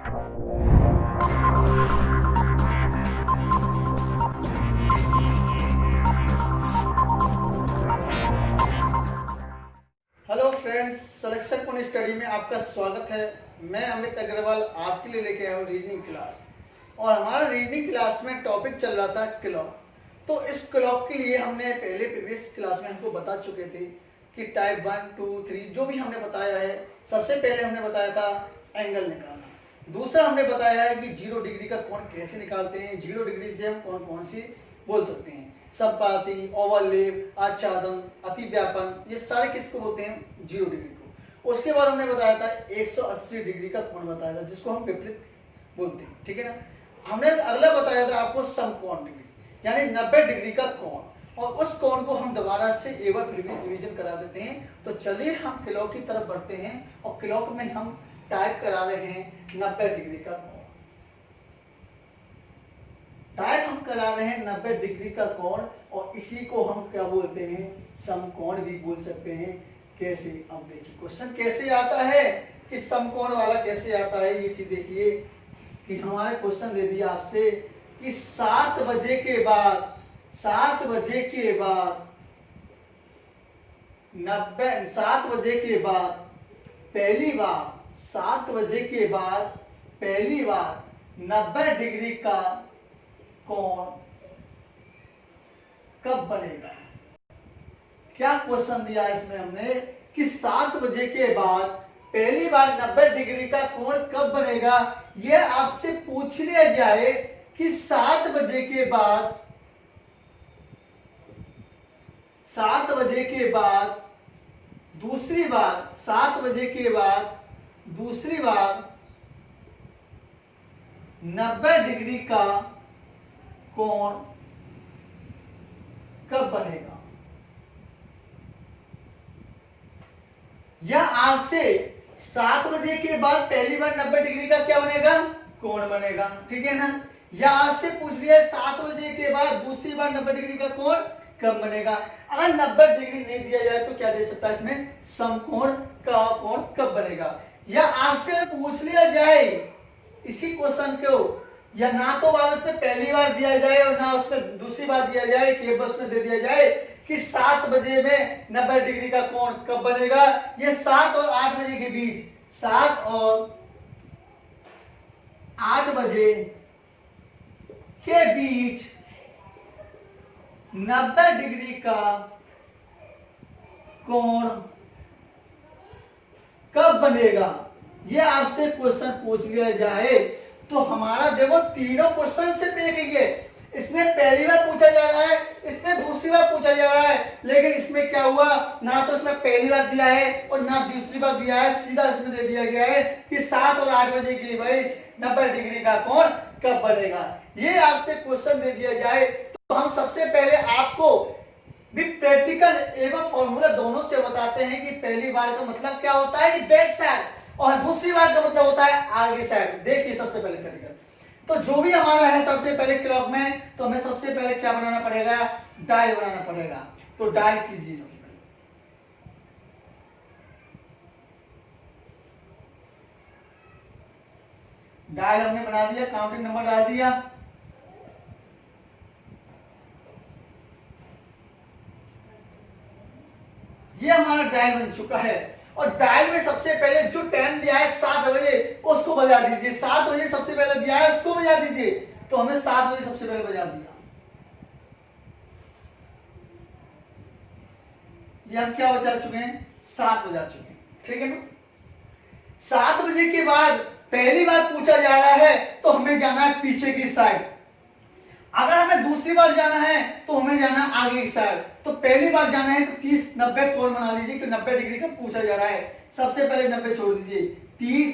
Hello friends, selection point study में आपका स्वागत है। मैं अमित अग्रवाल आपके लिए लेके आया हूँ रीजनिंग क्लास। और हमारा रीजनिंग क्लास में टॉपिक चल रहा था क्लॉक। तो इस क्लॉक के लिए हमने पहले प्रीवियस क्लास में हमको बता चुके थे कि टाइप 1, 2, 3 जो भी हमने बताया है। सबसे पहले हमने बताया था एंगल निकालना। दूसरा हमने बताया है कि 0 डिग्री का कोण कैसे निकालते हैं। 0 डिग्री से हम कौन कौन सी बोल सकते हैं, संपाती, ओवरलैप, आच्छादन, अतिव्यापन, ये सारे किसको बोलते हैं, 0 डिग्री को। उसके बाद हमने बताया था 180 डिग्री का कोण बताया था, जिसको हम विपरीत बोलते हैं, ठीक है ना। हमने अगला बताया था आपको समकोण डिग्री, यानी 90 डिग्री का कोण, और उस कोण को हम दोबारा से एक बार फिर भी रिवीजन करा देते हैं। तो चलिए हम क्लॉक की तरफ बढ़ते हैं, और क्लॉक में हम टाइप करा रहे हैं 90 डिग्री का कोण। टाइप हम करा रहे हैं 90 डिग्री का कोण, और इसी को हम क्या बोलते हैं, समकोण भी बोल सकते हैं। कैसे, अब देखिए क्वेश्चन कैसे आता है कि समकोण वाला कैसे आता है। ये चीज देखिए कि हमारे क्वेश्चन दे दिया आपसे कि 7 बजे के बाद 7 बजे के बाद 7 बजे के बाद पहली बार 7 बजे के बाद पहली बार 90 डिग्री का कोण कब बनेगा। क्या क्वेश्चन दिया है इसमें हमने कि 7 बजे के बाद पहली बार 90 डिग्री का कोण कब बनेगा। यह आपसे पूछ लिया जाए कि 7 बजे के बाद 7 बजे के बाद दूसरी बार 7 बजे के बाद दूसरी बार 90 डिग्री का कोण कब बनेगा। या आपसे 7 बजे के बाद पहली बार 90 डिग्री का क्या बनेगा, कोण बनेगा, ठीक है ना। या आपसे पूछ लिया 7 बजे के बाद दूसरी बार 90 डिग्री का कोण कब बनेगा। अगर 90 डिग्री नहीं दिया जाए तो क्या दे सकता है इसमें, समकोण का कोण कब बनेगा। या आपसे पूछ लिया जाए इसी क्वेश्चन को, या ना तो बार उसमें पहली बार दिया जाए और ना उसमें दूसरी बार दिया जाए, कि बस में दे दिया जाए कि 7 बजे में 90 डिग्री का कोण कब बनेगा। ये 7 और 8 बजे के बीच, 7 और 8 बजे के बीच 90 डिग्री का कोण कब बनेगा। ये आपसे क्वेश्चन पूछ लिया जाए तो हमारा देखो तीनों क्वेश्चन से पे है। इसमें पहली बार पूछा जा रहा है, इसमें दूसरी बार पूछा जा रहा है, लेकिन इसमें क्या हुआ, ना तो इसमें पहली बार दिया है और ना दूसरी बार दिया है, सीधा इसमें दे दिया गया है कि 7 और 8 बजे के बीच 90 डिग्री का कोण कब बनेगा। ये आपसे क्वेश्चन दे दिया जाए तो हम सबसे पहले आपको भी प्रैक्टिकल एवं फॉर्मूला दोनों से बताते हैं कि पहली बार का मतलब क्या होता है कि बैक साइड, और दूसरी बार का मतलब होता है आगे साइड। देखिए सबसे पहले प्रैक्टिकल, तो जो भी हमारा है सबसे पहले क्लॉक में, तो हमें सबसे पहले क्या बनाना पड़ेगा, डायल बनाना पड़ेगा। तो डायल कीजिए सबसे पहले। डायल हमने बना दिया, काउंटिंग नंबर डाल दिया। ये हमारा डायल बन चुका है, और डायल में सबसे पहले जो टाइम दिया है 7 बजे उसको बजा दीजिए। 7 बजे सबसे पहले दिया है उसको बजा दीजिए, तो हमने 7 बजे सबसे पहले बजा दिया। ये हम क्या बजा चुके हैं, 7 बजा चुके हैं, ठीक है ना। 7 बजे के बाद पहली बार पूछा जा रहा है तो हमें जाना है पीछे की साइड। अगर हमें दूसरी बार जाना है तो हमें जाना है आगे की साइड। तो पहली बार जाना है तो 30-90 कोण बना लीजिए कि 90 डिग्री का पूछा जा रहा है। सबसे पहले 90 छोड़ दीजिए, 30,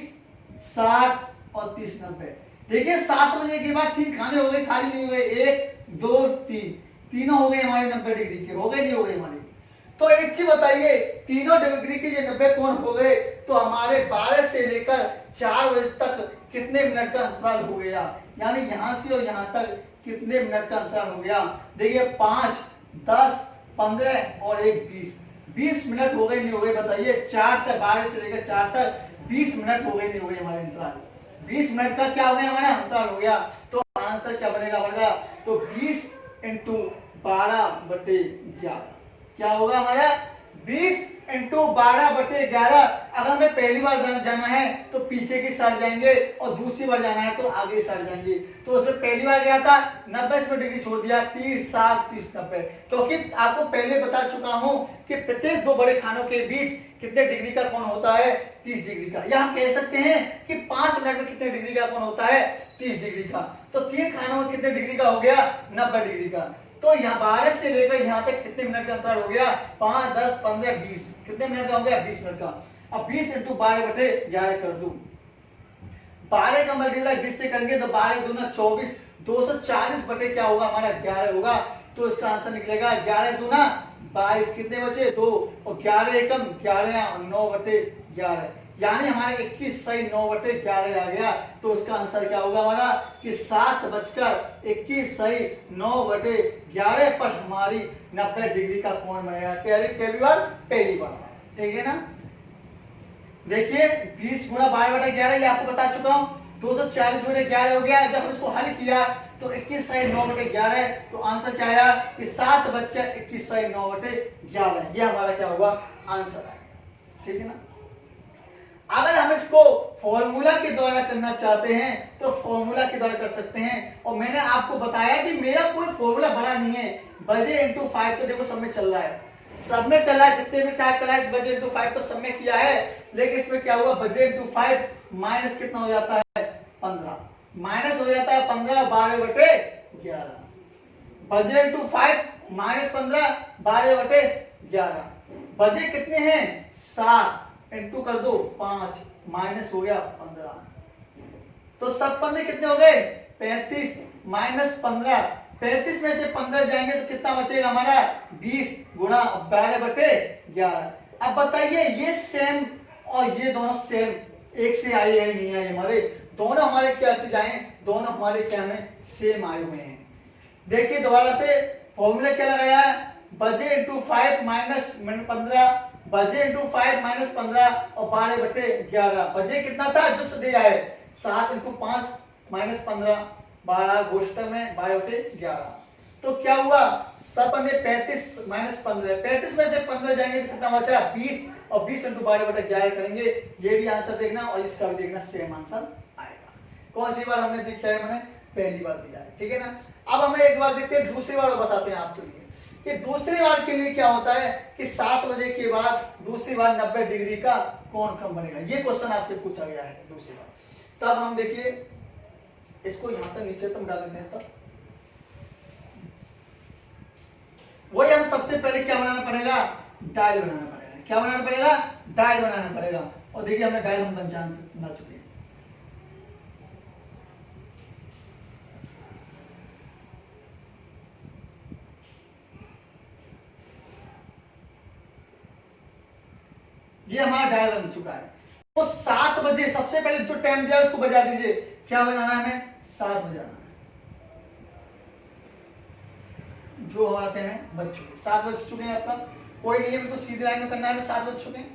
60 और 30-90। देखिए 7 बजे के बाद 3 खाने हो गए, खाली नहीं हो गए, 1, 2, 3, तीनों हो गए हमारे 90 डिग्री के, हो गए नहीं हो गए हमारे। तो एक चीज बताइए, तीनों डिग्री के जो 90 कोण हो गए तो हमारे 12 से लेकर 4 बजे तक कितने मिनट का अंतराल हो गया, यानी यहां से और यहां तक कितने मिनट का अंतराल हो गया। देखिए 5, 10, 15 और 1, 20 मिनट हो गए नहीं हो गए बताइए। 4 तक, 12 से लेकर 4 तक 20 मिनट हो गए नहीं हो गए हमारे अंतराल। 20 मिनट का क्या हो गया हमारा अंतराल हो गया। तो आंसर क्या बनेगा हमारा, तो 20 इंटू 12/11 क्या होगा हमारा, 20 इंटू 12/11। अगर हमें पहली बार जाना है तो पीछे की साइड जाएंगे और दूसरी बार जाना है तो आगे साइड जाएंगे। तो उसमें पहली बार गया था 90 इसमें डिग्री छोड़ दिया, 30 60 30 90, क्योंकि आपको पहले बता चुका हूं कि प्रत्येक दो बड़े खानों के बीच कितने डिग्री का कोण होता है, 30 डिग्री का। या हम कह सकते हैं कि 5 मिनट में कितने डिग्री का कोण होता है, 30 डिग्री का। तो 3 खानों में कितने डिग्री का हो गया, 90 डिग्री का। तो यहाँ 12 से लेकर यहाँ तक कितने मिनट का अंतराल हो गया, 5 10 15 20, कितने मिनट का हो गया, 20 मिनट का। अब 20 इंटू 12/11 कर दूं, 12 का मल्टीप्लाई 20 से करेंगे तो 12 दूना 24, 240 बटे क्या होगा हमारा 11 होगा। तो इसका आंसर निकलेगा 11 दूना 22, कितने बचे 2, और 11 एकम 11 9/11, यानी हमारे 21 सही 9/11 आ गया। तो उसका आंसर क्या होगा हमारा कि 7:21 सही 9/11 पर हमारी 90 डिग्री का कोण बनेगा। पहली बार, ठीक है ना। देखिए 20 गुणा 12/11 ये आपको बता चुका हूं, 240/11 हो गया। जब इसको हल किया तो 21 सही 9/11, तो आंसर क्या आया कि 7:21 सही 9/11, ये हमारा क्या होगा आंसर आएगा, ठीक है ना। अगर हम इसको फॉर्मूला के द्वारा करना चाहते हैं तो फॉर्मूला के द्वारा कर सकते हैं। और मैंने आपको बताया कि मेरा कोई फॉर्मूला बड़ा नहीं है, बजे इंटू 5 तो देखो सब में चल रहा है, सब में चला है, जितने भी टाइप करा है बजे इंटू 5 तो सब में किया है। लेकिन इसमें क्या हुआ, बजे इंटू 5 माइनस कितना हो जाता है 15, माइनस हो जाता है 15 12/11, बजे इंटू 5 माइनस 15 12/11, बजे कितने हैं 7 इंटू कर दो 5 माइनस हो गया 15, तो 7 15 कितने हो गए 35 माइनस 15, 35 में से 15 जाएंगे तो कितना बचेगा हमारा 20 गुणा 12/11। अब बताइए ये सेम और ये दोनों सेम एक से आए हैं नहीं आए, हमारे दोनों हमारे क्या चीज आए, दोनों हमारे क्या में सेम आए हुए हैं। देखिए दोबारा से फॉर्मूला क्या लगाया है, बजे इंटू 5 माइनस 15, बजे इंटू 5 माइनस 15 और 12/11, बजे कितना था जो दिया है 7 इंटू 5 माइनस 15 12 गोष्ठ में 12/11। तो क्या हुआ 7 35 माइनस 15, 35 में से 15 जाएंगे तो कितना बचा 20, और 20 इंटू 12/11 करेंगे, ये भी आंसर देखना और इसका भी देखना, सेम आंसर आएगा। कौन सी बार हमने दिखा है, मैंने पहली बार दिया है, ठीक है ना। अब हमें एक बार देखते हैं, दूसरी बार बताते हैं आपके लिए कि दूसरी बार के लिए क्या होता है कि 7 बजे के बाद दूसरी बार 90 डिग्री का कोण कम बनेगा। ये क्वेश्चन आपसे पूछा गया है दूसरी बार। तब हम देखिए इसको यहां तक नीचे तो मिटा देते हैं। तब वही हम सबसे पहले क्या बनाना पड़ेगा, डायल बनाना पड़ेगा। क्या बनाना पड़ेगा, डायल बनाना पड़ेगा। और देखिए हमने डायल हम बना चुके हैं। ये हमारा डायल बन चुका है। तो 7 बजे सबसे पहले जो टाइम दिया उसको बजा दीजिए। क्या बनाना है हमें, 7 बजाना है। जो हमारा टाइम है बज चुके, 7 बज चुके हैं। आपका कोई नहीं है, तो सीधी लाइन में करना है, 7 बज चुके हैं।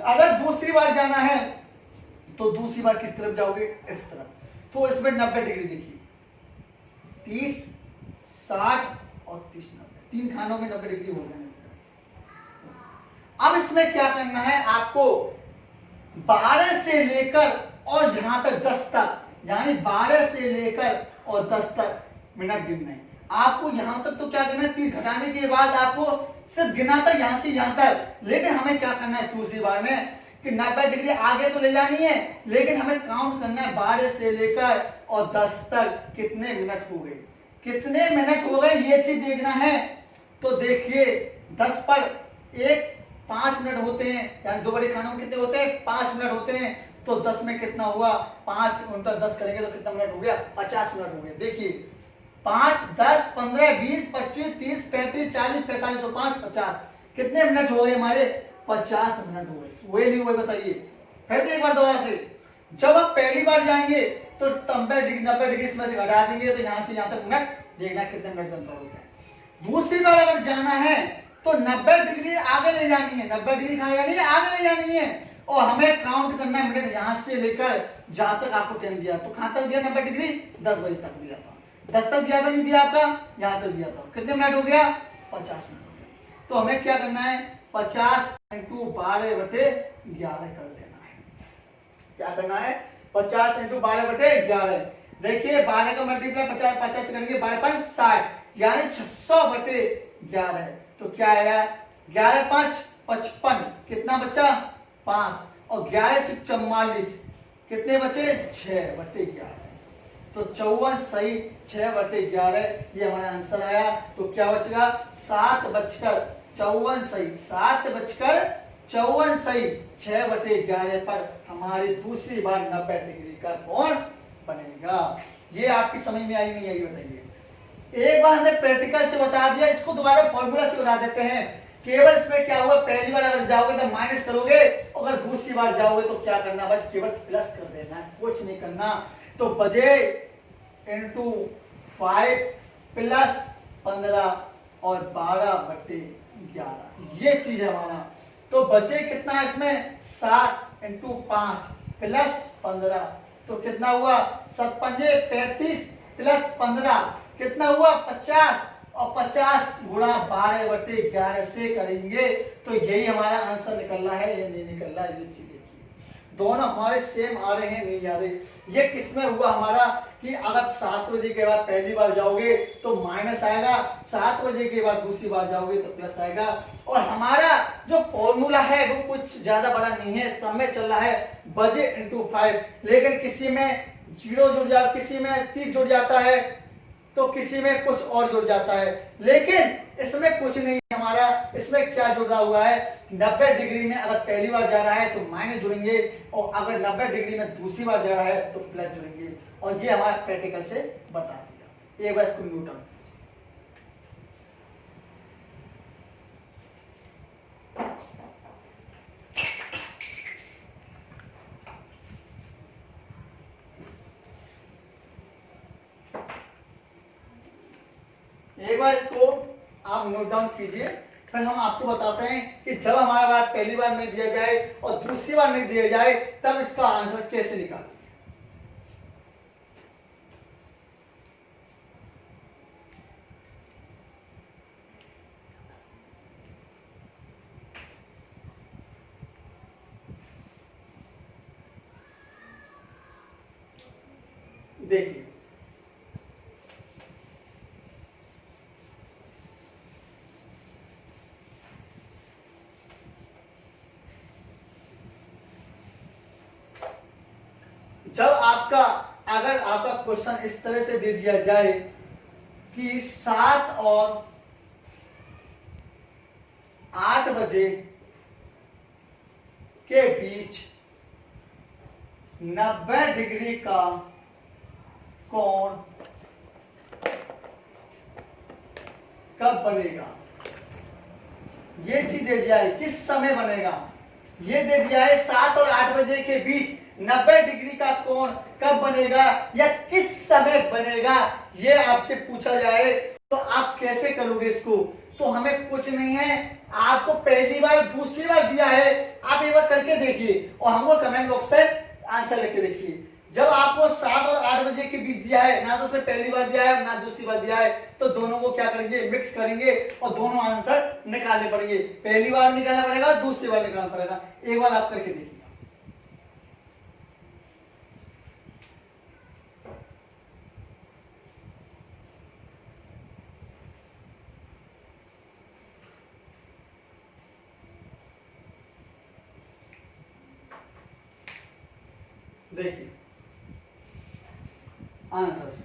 अगर दूसरी बार जाना है तो दूसरी बार किस तरफ जाओगे, इस तरफ। तो इसमें 90 डिग्री देखिए, 30 60 और 30 90, 3 खानों में 90 डिग्री हो गए। अब इसमें क्या करना है आपको, 12 से लेकर और यहां तक 10 तक, यानी 12 से लेकर और 10 तक मिनट गिनना है आपको। यहां तक तो क्या करना है, 30 घटाने के बाद आपको सिर्फ गिना था यहां से यहां तक। लेकिन हमें क्या करना है इस दूसरी बार में कि 90 डिग्री आगे तो ले जानी है, लेकिन हमें काउंट करना है 12 से लेकर और 10 तक कितने मिनट हो गए, कितने मिनट हो गए, ये चीज देखना है। तो देखिए 10 पर 5 मिनट होते हैं, यानी 2 बड़े खानों में कितने होते हैं 5 मिनट होते हैं। तो 10 में कितना हुआ, 5 उनका 10 करेंगे तो कितना मिनट हो गया, 50 मिनट हो गए। देखिए 5 10 15 20 25 30 35 40 45 और 5 50, कितने मिनट हो गए हमारे, 50 मिनट हो गए। हुए नहीं हुए बताइए। फिर एक बार दोबारा से, जब आप पहली बार जाएंगे तो 90 डिग्री इसमें से घटा देंगे तो यहां से यहां तक मिनट देखना कितने मिनट बनता होगा। दूसरी बार अगर जाना है तो 90 डिग्री आगे ले जानी है, 90 डिग्री कहां जानी है, आगे ले जानी है। और हमें काउंट करना है मिनट, यहां से लेकर जहां तक आपको टाइम दिया। तो कहां तक दिया 90 डिग्री, 10 बजे तक दिया था। 10 तक दिया था, नहीं दिया आपका, यहां तक दिया था। कितने मिनट हो गया, 50 मिनट हो गया। तो हमें क्या करना है, 50 इंटू 12/11 कर देना है। क्या करना है, 50 इंटू 12/11। देखिए 12 का मल्टीप्लाई 50 से करेंगे, 12 5 60, यानी 600/11। तो क्या आया, 11 5 55, कितना बचा 5, और 11 6 44, कितने बचे 6/11। तो 54 सही 6/11, ये हमारा आंसर आया। तो क्या बचेगा, 7:54 सही, 7:54 सही, 6/11 पर हमारी दूसरी बार 90 डिग्री का कोण बनेगा। ये आपकी समझ में आई नहीं आई बताइए। एक बार हमने प्रैक्टिकल से बता दिया, इसको दोबारा फॉर्मूला से बता देते हैं। केवल इसमें क्या हुआ, पहली बार अगर जाओगे तो माइनस करोगे, अगर दूसरी बार जाओगे तो क्या करना, बस केवल प्लस कर देना है, कुछ नहीं करना। तो बजे इंटू 5 प्लस 15 और 12/11, ये चीज है हमारा। तो बचे कितना है इसमें, 7 इंटू 5 प्लस 15, तो कितना हुआ, 7 पंजे 35 प्लस 15 कितना हुआ 50, और 50 गुणा 12/11 से करेंगे तो यही हमारा आंसर निकल रहा है या नहीं निकल रहा है। ये चीज देखिए, दोनों हमारे सेम आ रहे हैं नहीं आ रहे। ये किसमें हुआ हमारा कि अगर 7 बजे के बाद पहली बार जाओगे तो माइनस आएगा, 7 बजे के बाद दूसरी बार जाओगे तो प्लस आएगा। और हमारा जो फॉर्मूला है वो कुछ ज्यादा बड़ा नहीं है, समय चल रहा है बजे इंटू 5, लेकिन किसी में 0 जुड़ जाता, किसी में 30 जुड़ जाता है, तो किसी में कुछ और जुड़ जाता है, लेकिन इसमें कुछ नहीं है हमारा। इसमें क्या जुड़ा हुआ है, 90 डिग्री में अगर पहली बार जा रहा है तो माइनस जुड़ेंगे, और अगर 90 डिग्री में दूसरी बार जा रहा है तो प्लस जुड़ेंगे। और ये हमारा प्रैक्टिकल से बता दिया। एक बार इसको नोट डाउन, एक बार इसको आप नोट डाउन कीजिए, फिर हम आपको बताते हैं कि जब हमारा बात पहली बार नहीं दिया जाए और दूसरी बार नहीं दिया जाए तब इसका आंसर कैसे निकालें। देखिए जब आपका अगर आपका क्वेश्चन इस तरह से दे दिया जाए कि 7 और 8 बजे के बीच 90 डिग्री का कोण कब बनेगा, ये चीज दे दिया है, किस समय बनेगा। ये दे दिया है 7 और 8 बजे के बीच 90 डिग्री का कोण कब बनेगा या किस समय बनेगा, ये आपसे पूछा जाए तो आप कैसे करोगे इसको। तो हमें कुछ नहीं है, आपको पहली बार दूसरी बार दिया है, आप एक बार करके देखिए और हमको कमेंट बॉक्स पे आंसर लिख के देखिए। जब आपको 7 और 8 बजे के बीच दिया है, ना तो उसमें पहली बार दिया है ना दूसरी बार दिया है, तो दोनों को क्या करेंगे, मिक्स करेंगे और दोनों आंसर निकालने पड़ेंगे। पहली बार निकालना पड़ेगा, दूसरी बार निकालना पड़ेगा। एक बार आप करके देखिए। देखिए आंसर से,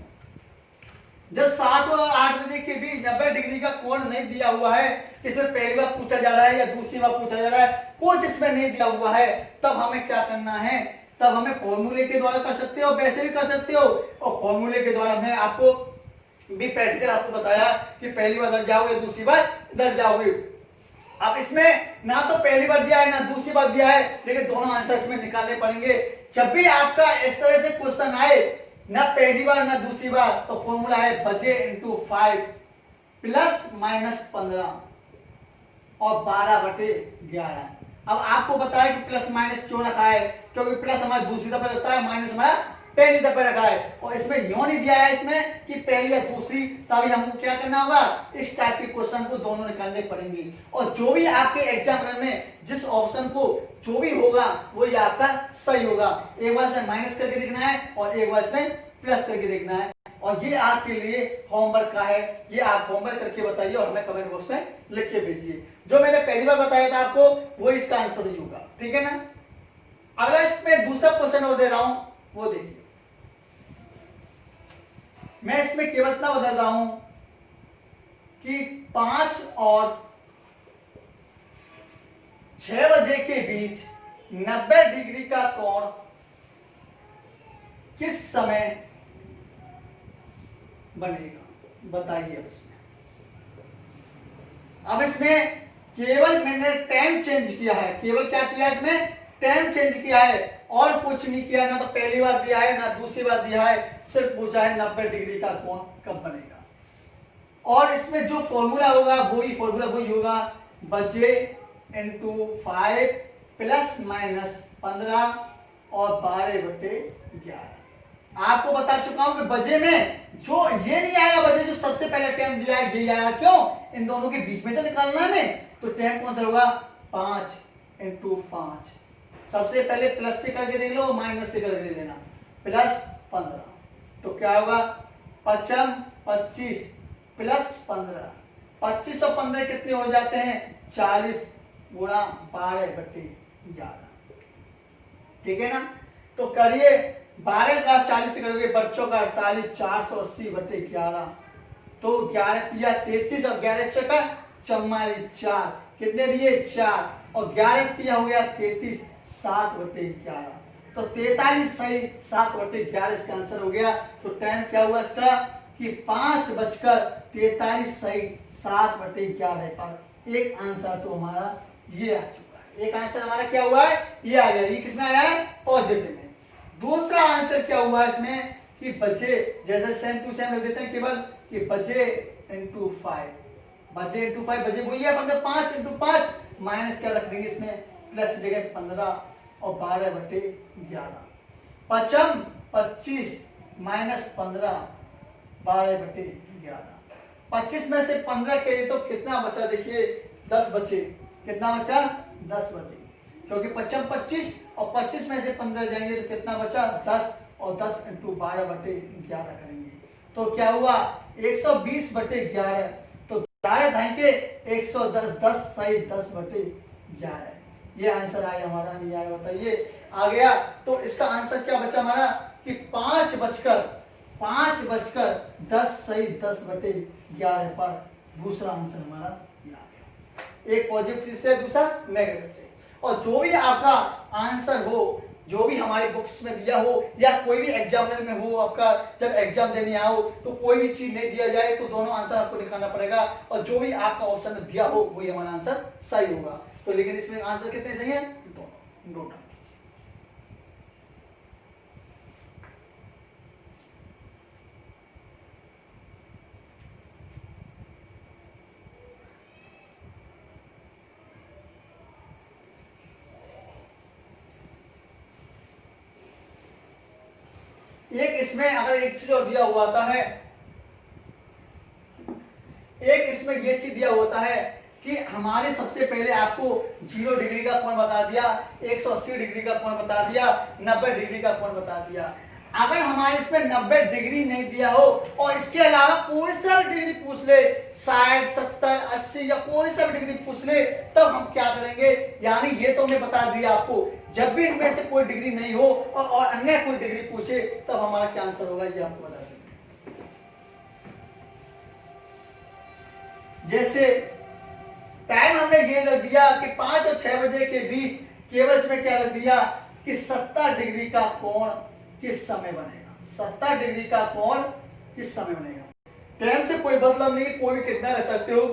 जब 7 और 8 बजे के बीच 90 डिग्री का कोण नहीं दिया हुआ है, इसमें पहली बार पूछा जा रहा है या दूसरी बार पूछा जा रहा है, कुछ इसमें नहीं दिया हुआ है, तब हमें क्या करना है, तब हमें फॉर्मूले के द्वारा कर सकते हो, वैसे भी कर सकते हो। और फॉर्मूले के द्वारा मैं आपको भी प्रैक्टिकल आपको बताया कि पहली बार इधर जाओगे, दूसरी बार इधर जाओगे। अब इसमें ना तो पहली बार दिया है ना दूसरी बार दिया है, लेकिन दोनों आंसर इसमें निकालने पड़ेंगे। जब भी आपका इस तरह से क्वेश्चन आए, ना पहली बार ना दूसरी बार, तो फॉर्मूला है बजे इंटू 5 प्लस माइनस 15 और 12/11। अब आपको बताया कि प्लस माइनस क्यों रखा है, क्योंकि प्लस हमारा दूसरी दफे रखता है, माइनस हमारा पहली दफे रखा है, और इसमें यूं नहीं दिया है इसमें कि पहली या दूसरी, तभी हमको क्या करना होगा, इस टाइप के क्वेश्चन को दोनों निकालने पड़ेंगे। और जो भी आपके एग्जाम में जिस ऑप्शन को जो भी होगा वो ये आपका सही होगा। एक बार इसमें माइनस करके देखना है और एक बार इसमें प्लस करके देखना है, और ये आपके लिए होमवर्क का है, ये आप होमवर्क करके बताइए और हमें कमेंट बॉक्स में लिख के भेजिए। जो मैंने पहली बार बताया था आपको वो इसका आंसर ही होगा, ठीक है ना। अगला इसमें दूसरा क्वेश्चन और दे रहा हूं, वो देखिए। मैं इसमें केवल इतना बदल रहा हूं कि 5 और 6 बजे के बीच 90 डिग्री का कोण किस समय बनेगा, बताइए। अब इसमें केवल मैंने टाइम चेंज किया है, केवल क्या किया इसमें, टाइम चेंज किया है, और कुछ नहीं किया। ना तो पहली बार दिया है ना दूसरी बार दिया है, सिर्फ पूछा है 90 डिग्री का कोण कब बनेगा। और इसमें जो फॉर्मूला होगा वही फॉर्मूला वही होगा, बजे इंटू 5 प्लस माइनस 15 और 12/11। आपको बता चुका हूं कि बजे में जो ये नहीं आएगा, बजे जो सबसे पहले टाइम दिया है ये आएगा, क्यों, इन दोनों के बीच में तो निकालना है हमें, तो टाइम कौन सा होगा, 5 इंटू 5। सबसे पहले प्लस से करके देख लो, माइनस से करके देना, प्लस 15, तो क्या होगा, 5 25 प्लस 15, 25 और 15 कितने हो जाते हैं, 40 गुणा 12/11, ठीक है ना। तो करिए, 12 का 40 से करोगे बच्चों का 48, 480/11, तो 11 तिया 33 और 11 छक्का 44, 4 कितने दिए, 4, और 11 तिया हो गया 33, 7/11, तो 43 सही, 7/11 इसका आंसर हो गया। तो टाइम क्या हुआ इसका कि 5:43 सही, 7/11 पर एक आंसर तो हमारा ये आ चुका है। एक आंसर हमारा क्या हुआ है, ये आ गया। ये किसमें आया है, पॉजिटिव में। दूसरा आंसर क्या हुआ इसमें कि बजे, जैसे सेम टू सेम रख देते हैं केवल, कि बजे इंटू 5, बजे इंटू 5, बजे वही है, मतलब 5 इंटू 5, माइनस क्या रख देंगे इसमें, प्लस की जगह 15 और 12/11, 5 25 माइनस 15 12/11, 25 में से 15 के तो कितना बचा, देखिए 10 बचे, कितना बचा, 10 बचे, क्योंकि 25 25 और 25 में से 15 जाएंगे तो कितना बचा, 10, और 10 इंटू 12/11 करेंगे तो क्या हुआ, 120/11, तो 11 धाएंगे 110, 10 सही, 10/11, ये आंसर आया हमारा, नहीं आया बताइए, आ गया। तो इसका आंसर क्या बचा हमारा कि 5:10 सही, 10/11 पर दूसरा आंसर हमारा ये आ गया। एक पॉजिटिव से दूसरा नेगेटिव से। और जो भी आपका आंसर हो, जो भी हमारी बुक्स में दिया हो या कोई भी एग्जामिनर में हो, आपका जब एग्जाम देने आओ तो कोई भी चीज नहीं दिया जाए तो दोनों आंसर आपको निकालना पड़ेगा, और जो भी आपका ऑप्शन में दिया हो वही हमारा आंसर सही होगा। तो लेकिन इसमें आंसर कितने सही है, दोनों, नोट डाउन एक इसमें अगर एक चीज और दिया हुआ आता है, एक इसमें ये चीज दिया होता है कि हमारे सबसे पहले आपको 0 डिग्री का कोण बता दिया, 180 डिग्री का कोण बता दिया, 90 डिग्री का कोण बता दिया। अगर हमारे इसमें 90 डिग्री नहीं दिया हो और इसके अलावा कोई सा भी डिग्री पूछ ले, 60 70 80 या कोई सा भी डिग्री पूछ ले, तब हम क्या करेंगे, यानी ये तो हमने बता दिया आपको, जब भी इनमें से कोई डिग्री नहीं हो और अन्य कोई डिग्री पूछे तब हमारा क्या आंसर होगा, ये आपको बता देंगे। जैसे टाइम हमने ये रख दिया कि 5 और 6 बजे के बीच, केवल इसमें क्या रख दिया कि 70 डिग्री का कोण किस समय बनेगा, 70 डिग्री का कोण किस समय बनेगा। टाइम से कोई मतलब नहीं, कोई भी कितना रख सकते हो,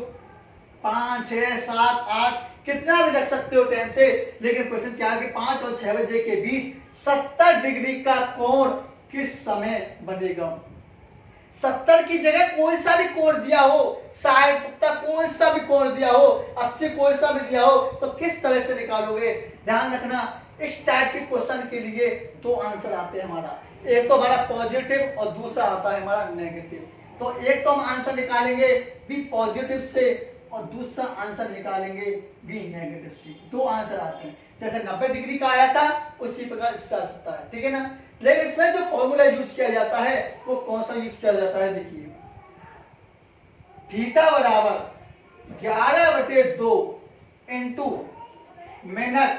5 6 7 8 कितना भी रख सकते हो टाइम से, लेकिन क्वेश्चन क्या है कि 5 और 6 बजे के बीच 70 डिग्री का कोण किस समय बनेगा। 70 की जगह कोई सा भी कोण दिया हो, 60 70 कोई सा भी कोण दिया हो, 80 कोई सा भी दिया हो, तो किस तरह से निकालोगे? ध्यान रखना, इस टाइप के क्वेश्चन के लिए दो आंसर आते हैं हमारा, एक तो हमारा पॉजिटिव और दूसरा आता है हमारा नेगेटिव। तो एक तो हम आंसर निकालेंगे बी पॉजिटिव से और दूसरा आंसर निकालेंगे बी नेगेटिव से। दो आंसर आते हैं, जैसे 90 डिग्री का आया था उसी प्रकार इससे आ सकता है, ठीक है ना। लेकिन इसमें जो फॉर्मूला यूज किया जाता है वो कौन सा यूज किया जाता है? देखिए, थीटा बराबर 11/2 इंटू मिनट,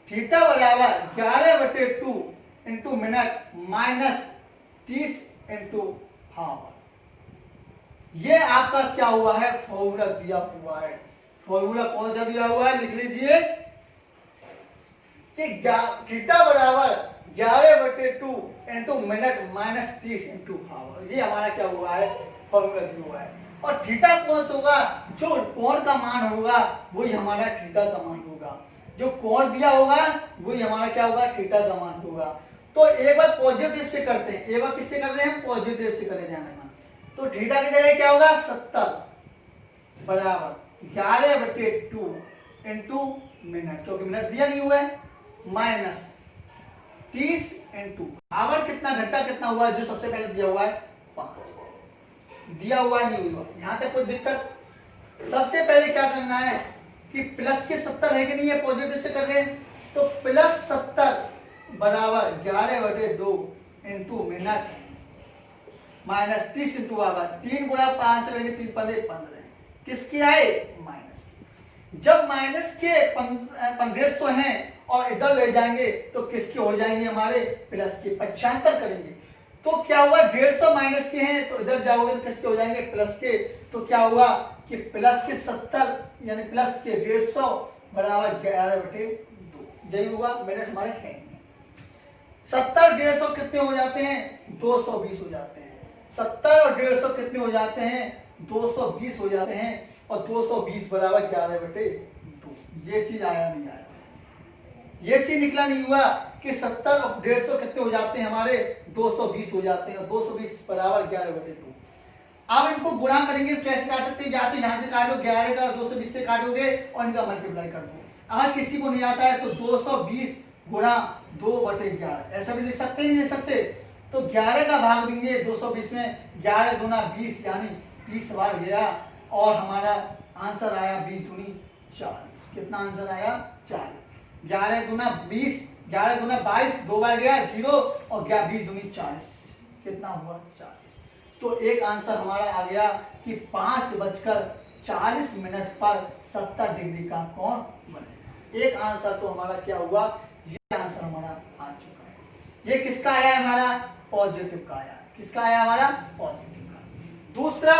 थीटा बराबर 11/2 into minute minus 30 into half. ये आपका क्या हुआ है? फॉर्मूला दिया हुआ है। फॉर्मूला कौन सा दिया हुआ है? लिख लीजिए कि थीटा बराबर 11/2 into minute minus 30 into half. ये हमारा क्या हुआ है? फॉर्मूला दिया हुआ है। और थीटा कौन सा होगा? जो कोण का मान होगा वही हमारा थीटा का मान होगा। जो कोण दिया होगा वही हमारा क्या होगा? थीटा का मान होगा। तो एक बार पॉजिटिव से करते हैं, एक बार किससे कर रहे हैं? पॉजिटिव से करें, ध्यान रखना। तो थीटा की जगह क्या होगा? 70 बराबर 11/2 इंटू मिनट, क्योंकि मिनट दिया नहीं हुआ है, माइनस 30 इंटू आवर। कितना घंटा कितना हुआ है? जो सबसे पहले दिया हुआ है 5 दिया हुआ है, नहीं हुआ। यहां तक कोई दिक्कत? सबसे पहले क्या करना है कि प्लस के 70 है कि नहीं है, पॉजिटिव से कर रहे हैं, तो प्लस 70 बराबर 11/2 into minute minus 30 into hour. 3 गुणा 5 से लेंगे 3 पंद्रह 15, किसके आए? माइनस। जब माइनस के 1500 हैं और इधर ले जाएंगे तो किसके हो जाएंगे? हमारे प्लस के। 75 करेंगे तो क्या हुआ? 150 माइनस के हैं तो इधर जाओगे तो किसके हो जाएंगे? प्लस के। तो क्या हुआ कि प्लस के 70 यानी प्लस के 150 बराबर 11/2, यही हुआ। मिनट हमारे हैं 70 150 कितने हो जाते हैं? 220 हो जाते हैं। 70 और 150 कितने हो जाते हैं? 220 हो जाते हैं। और 220 बराबर 11/2। ये चीज आया नहीं आया? ये चीज निकला नहीं हुआ कि 70 और 150 कितने हो जाते हैं हमारे? 220 हो जाते हैं। और 220 बराबर 11/2। अब इनको गुणा करेंगे, कैसे काट सकते हैं? जाते यहां से काटो, 11 का 220 से काटोगे और इनका मल्टीप्लाई कर दो। अगर किसी को नहीं आता है तो 220 गुणा 2/11 ऐसा भी लिख सकते हैं, नहीं लिख सकते? तो 11 का भाग देंगे 220 में, 11 दूना 20 यानी 20 बार गया और हमारा आंसर आया 20 दूनी 40। कितना आंसर आया? 40। 11 दूना 20, 11 दूना 22, 2 बार गया 0 और 20 दूनी 40, कितना हुआ? 40। तो एक आंसर हमारा आ गया कि 5:40 पर 70 डिग्री का कोण बने। एक आंसर तो हमारा क्या हुआ? ये आंसर हमारा आ चुका है। ये किसका आया है? हमारा पॉजिटिव का आया। किसका आया? हमारा पॉजिटिव का। दूसरा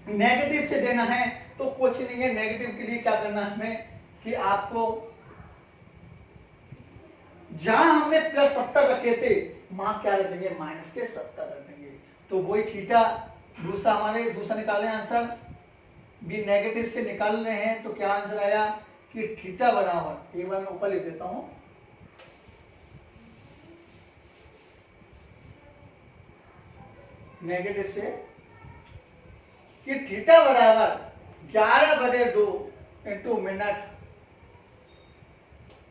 नेगेटिव से देना है तो कुछ नहीं है। नेगेटिव के लिए क्या करना है हमें कि आपको जहां हमने प्लस 70 रखे थे वहां क्या रख देंगे? माइनस के 70 रख देंगे। तो वही थीटा दूसरा हमारे दूसरा निकाले आंसर भी नेगेटिव से निकाल रहे हैं। तो क्या आंसर आया कि थीटा बराबर, एक बार मैं ऊपर लिख देता हूं, नेगेटिव से कि थीटा बराबर 11/2 into minute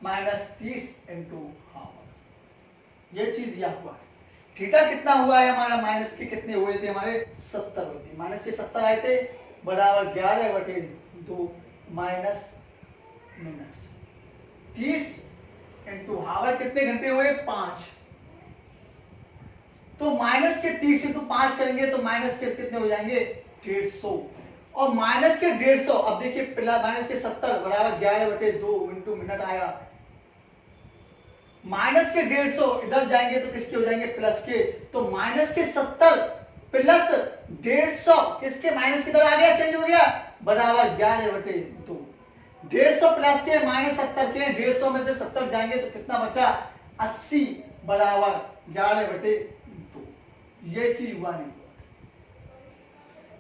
minus 30 into half. ये चीज दिया हुआ है। थीटा कितना हुआ है हमारा? माइनस के कितने हुए थे हमारे? 70 हुए थे। माइनस के 70 आए थे बराबर 11/2 माइनस मिनट 30 इंटू हावर। कितने घंटे हुए? 5। तो माइनस के 30 इंटू 5 करेंगे तो माइनस के कितने हो जाएंगे? 150। और माइनस के 150, अब देखिए माइनस के 70 बराबर 11/2 इंटू मिनट आया। माइनस के 150 इधर जाएंगे तो किसके हो जाएंगे? प्लस के। तो माइनस के 70 प्लस 150 किसके? माइनस किधर आ गया? चेंज हो गया, बराबर 11/2। 150 प्लस के माइनस 70 के, 150 में से 70 जाएंगे तो कितना बचा? 80 बराबर 11/2। ये चीज हुआ नहीं हुआ?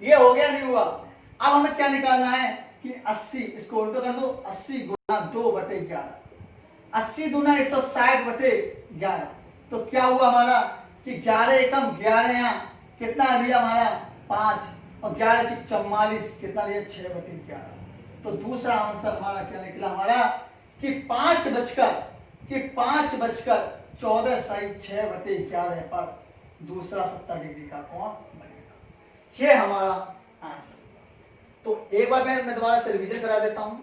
ये हो गया नहीं हुआ? अब हमें क्या निकालना है कि 80, इसको उल्टा कर दो, 80 गुना 2/11, 80 दूना 160/11। तो क्या हुआ हमारा कि 11 एकम 11 यहाँ कितना लिया हमारा 5 और 11 से 44 कितना लिया 6/11। तो दूसरा आंसर हमारा क्या निकला हमारा कि 5 बजकर 14 पर दूसरा 70 डिग्री का कोण बनेगा। ये हमारा आंसर। तो एक बार मैं दोबारा से रिवीजन करा देता हूं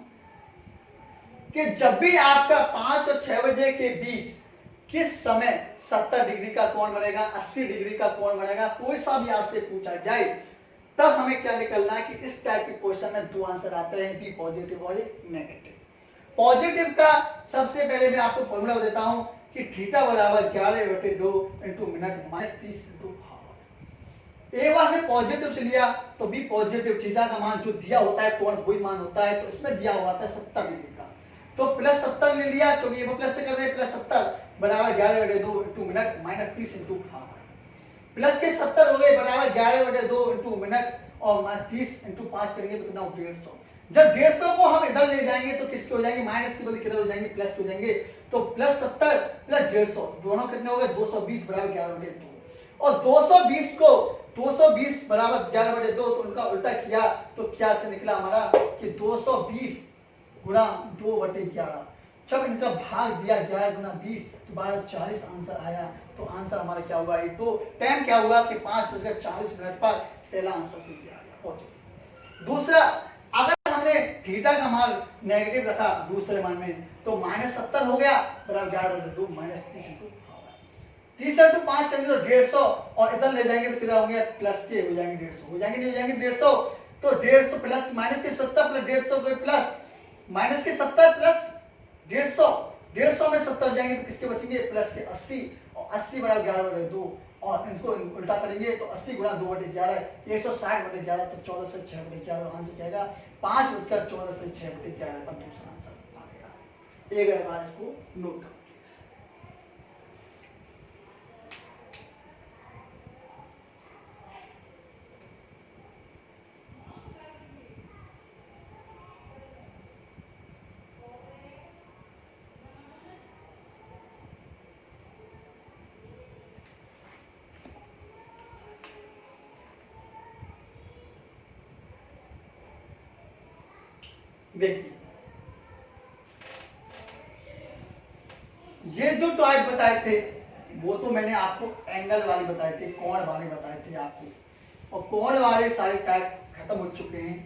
कि जब भी आपका 5 और 6 बजे के बीच किस समय 70 डिग्री का कोण बनेगा, 80 डिग्री का कोण बनेगा, कोई सा भी आपसे पूछा जाए, तब हमें क्या निकलना है कि इस टाइप के क्वेश्चन में दो आंसर आते हैं, बी पॉजिटिव और नेगेटिव। पॉजिटिव का सबसे पहले मैं आपको फॉर्मूला देता हूं कि थीटा बराबर 11/2 इंटू मिनट माइनस 30 इंटू हावर। एक बार हमने पॉजिटिव से लिया तो बी पॉजिटिव थीटा का मान जो दिया होता है कोण वही मान होता है, तो इसमें दिया हुआ था 70 डिग्री का, तो प्लस 70 ले लिया, तो ये प्लस से कर दे, प्लस 70 बराबर 11/2 इंटू मिनट माइनस 30 इंटू हावर। प्लस के 70 हो गए बराबर 11/2 इंटू मिनट और माइनस 30 इंटू 5 करेंगे तो कितना 150। जब 150 को हम इधर ले जाएंगे तो किसके हो जाएंगे, माइनस के बदले किधर हो जाएंगे, प्लस हो जाएंगे। तो प्लस 70 प्लस 150 दोनों कितने हो गए 220 बराबर 11/2। और 220 को 220 बराबर 11/2 तो उनका उल्टा किया तो क्या से निकला हमारा कि 220 गुणा 2/11। जब इनका भाग दिया 11 गुना 20 तो 1240 आंसर आया। तो आंसर हमारा क्या होगा, एक तो टाइम क्या हुआ कि 5:40 पर पहला आंसर मिल गया। दूसरा, अगर हमने थीटा का मान नेगेटिव रखा दूसरे मान में तो -70 हो गया बराबर 11/2 माइनस 30 इंटू 30 इंटू 5 करेंगे तो 150 और इधर ले जाएंगे तो कितना होंगे प्लस के हो जाएंगे 150 हो जाएंगे, नहीं हो जाएंगे 150। तो 150 प्लस माइनस के 70 प्लस 150 प्लस माइनस के 70 प्लस 150 में 70 जाएंगे तो किसके बचेंगे प्लस के 80 और 80 बराबर 11/2 और इसको उल्टा करेंगे तो 80 गुणा 2/11 160/11 तो 14 से 6/11 आंसर क्या आएगा 5/14 से 6/11 पर दूसरा आंसर आ गया। एक बार इसको नोट करो। देखिए ये जो टाइप बताए थे वो तो मैंने आपको एंगल वाली बताए थे, कोण वाले बताए थे आपको, और कोण वाले सारे टाइप खत्म हो चुके हैं।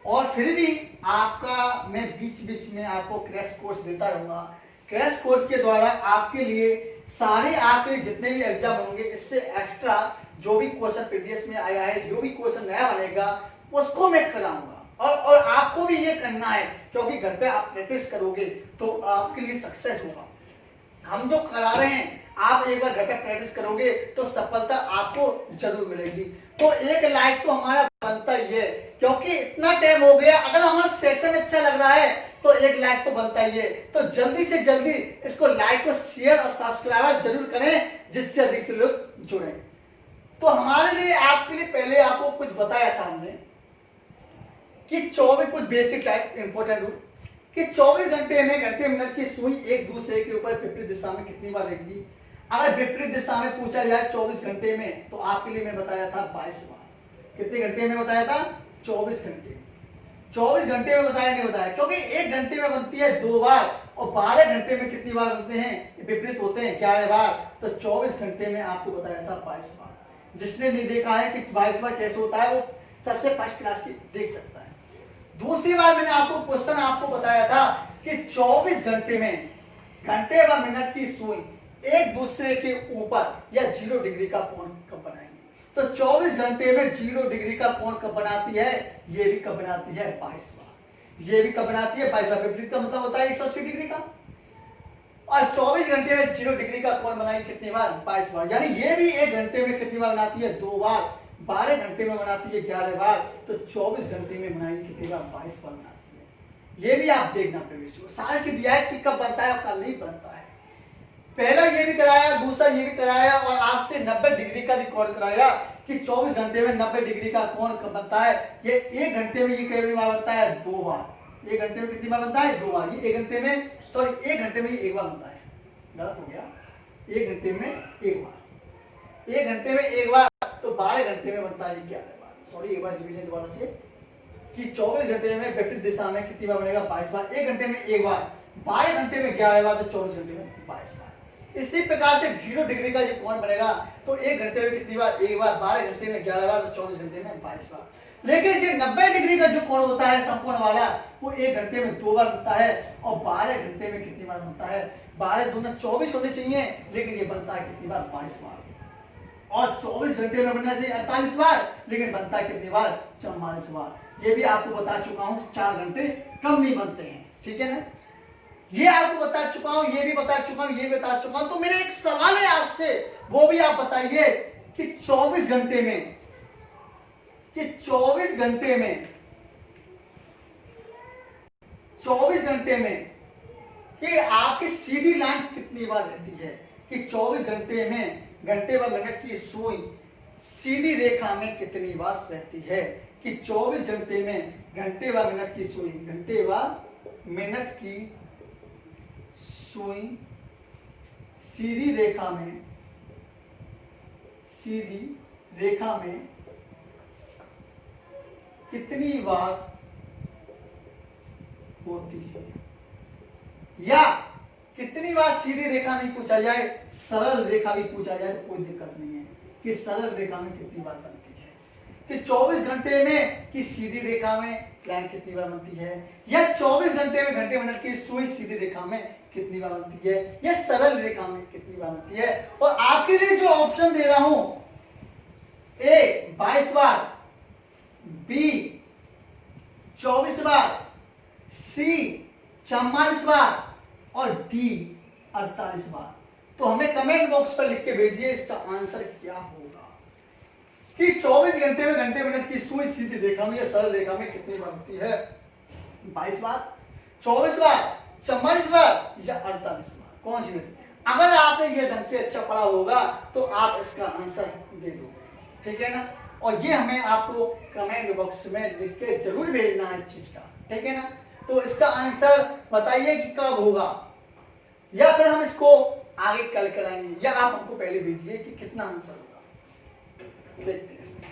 और फिर भी आपका मैं बीच बीच में आपको क्रैश कोर्स देता रहूंगा। क्रैश कोर्स के द्वारा आपके लिए सारे आपके जितने भी एग्जाम होंगे इससे एक्स्ट्रा जो भी क्वेश्चन प्रीवियस में आया है, जो भी क्वेश्चन नया बनेगा उसको मैं कराऊंगा। और आपको भी ये करना है क्योंकि घर पे आप प्रैक्टिस करोगे तो आपके लिए सक्सेस होगा। हम जो करा रहे हैं आप एक बार घर पे प्रैक्टिस करोगे तो सफलता आपको जरूर मिलेगी। तो एक लाइक तो हमारा बनता ही है क्योंकि इतना टाइम हो गया। अगर हमारा सेक्शन अच्छा लग रहा है तो एक लाइक तो बनता ही है। तो जल्दी से जल्दी इसको लाइक को शेयर और सब्सक्राइबर जरूर करें जिससे अधिक से लोग जुड़े। तो हमारे लिए आपके लिए पहले आपको कुछ बताया था हमने कि 24 कुछ बेसिक टाइप इंपॉर्टेंट रूल कि 24 घंटे में घंटे मिनट की सुई एक दूसरे के ऊपर विपरीत दिशा में कितनी बार रहेगी। अगर विपरीत दिशा में पूछा जाए 24 घंटे में तो आपके लिए मैं बताया था 22 बार। कितने घंटे में बताया था 24 घंटे। 24 घंटे में बताया नहीं बताया क्योंकि एक घंटे में बनती है 2 बार और 12 घंटे में कितनी बार बनते हैं विपरीत होते हैं 11 बार। तो 24 घंटे में आपको बताया था 22 बार। जिसने नहीं देखा है कि 22 बार कैसे होता है वो सबसे फर्स्ट क्लास की देख सकता है। दूसरी बार मैंने आपको क्वेश्चन आपको बताया था कि 24 घंटे में घंटे व मिनट की सुई एक दूसरे के ऊपर या 0 डिग्री का कोण कब बनाएंगे। तो 24 घंटे में 0 डिग्री का कोण कब बनाती है, ये भी कब बनाती है 22 बार। ये भी कब बनाती है 22 बार। विपरीत का मतलब होता है 180 डिग्री का। और 24 घंटे में 0 डिग्री का कोण बनाएंगे कितनी बार 22 बार। यानी ये भी एक घंटे में कितनी बार बनाती है 2 बार। 12 घंटे में बनाती है 11 बार। तो 24 घंटे में बनाएंगे कितनी बार 22 बार बनाती है। ये भी आप देखना पड़ेगा। सारी चीज दिया है कि कब बनता है और कब नहीं बनता है। पहला ये भी कराया, दूसरा ये भी कराया और आपसे 90 डिग्री का भी कोण कराया कि 24 घंटे में 90 डिग्री का कोण कब बनता है। ये एक घंटे में ये कितनी बार बनता है 2 बार। एक घंटे में कितनी बार बनता है 2 बार। ये एक घंटे में सॉरी एक घंटे में ये 1 बार बनता है। गलत हो गया, एक घंटे में 1 बार। 1 घंटे में एक बार, तो 12 घंटे में बनता है 11 बार। सॉरी, एक बार रिवीजन दोबारा से, कि 24 घंटे में विपरीत दिशा में कितनी बार बनेगा? 22 बार। 1 घंटे में एक बार, 12 घंटे में 11 बार, तो 24 घंटे में 22 बार। इसी प्रकार से 0 डिग्री का जो कोण बनेगा, तो 1 घंटे में कितनी बार? एक बार, 12 घंटे में 11 बार, तो 24 घंटे में 22 बार। लेकिन ये 90 डिग्री का जो कोण होता है समकोण वाला, वो 1 घंटे में 2 बार बनता है, और 12 घंटे में कितनी बार बनता है? 12 दूना 24 होने चाहिए, लेकिन ये बनता है कितनी बार? 22 बार। और 24 घंटे में बनना चाहिए 48 बार, लेकिन बनता है कितनी बार? 44 बार। ये भी आपको बता चुका हूं, 4 घंटे कम नहीं बनते हैं, ठीक है ना? ये आपको बता चुका हूं, ये भी बता चुका हूं, ये भी बता चुका हूं। तो मेरा एक सवाल है आपसे, वो भी आप बताइए कि 24 घंटे में, कि 24 घंटे में, 24 घंटे में कि आपकी सीधी लाइन कितनी बार रहती है? कि 24 घंटे में घंटे व मिनट की सुई सीधी रेखा में कितनी बार रहती है? कि 24 घंटे में घंटे व मिनट की सुई, घंटे व मिनट की सुई सीधी रेखा में, सीधी रेखा में कितनी बार होती है? या कितनी बार सीधी रेखा नहीं पूछा जाए, सरल रेखा भी पूछा जाए तो कोई दिक्कत नहीं है, कि सरल रेखा में कितनी बार बनती है? कि 24 घंटे में कि सीधी रेखा में लाइन कितनी बार बनती है, या 24 घंटे में घंटे मिनट की सुई सीधी रेखा में कितनी बार बनती है, या सरल रेखा में कितनी बार बनती है? और आपके लिए जो ऑप्शन दे रहा हूं, ए 22 बार, बी 24 बार, सी 44 बार, और डी 48 बार। तो हमें कमेंट बॉक्स पर लिख के भेजिए इसका आंसर क्या होगा, कि 24 घंटे में घंटे मिनट की सुई सीधी रेखा में या सरल रेखा में कितनी बार होती है? 22 बार, 24 बार, 44 बार, या 48 बार? कौन सी नहीं? अगर आपने ये ढंग से अच्छा पढ़ा होगा तो आप इसका आंसर दे दोगे, ठीक है ना? और ये हमें आपको कमेंट बॉक्स में लिख के जरूर भेजना है इस चीज का, ठीक है ना? तो इसका आंसर बताइए कि कब होगा, या फिर हम इसको आगे कल कराएंगे, या आप हमको पहले भेजिए कि कितना आंसर होगा, देखते हैं।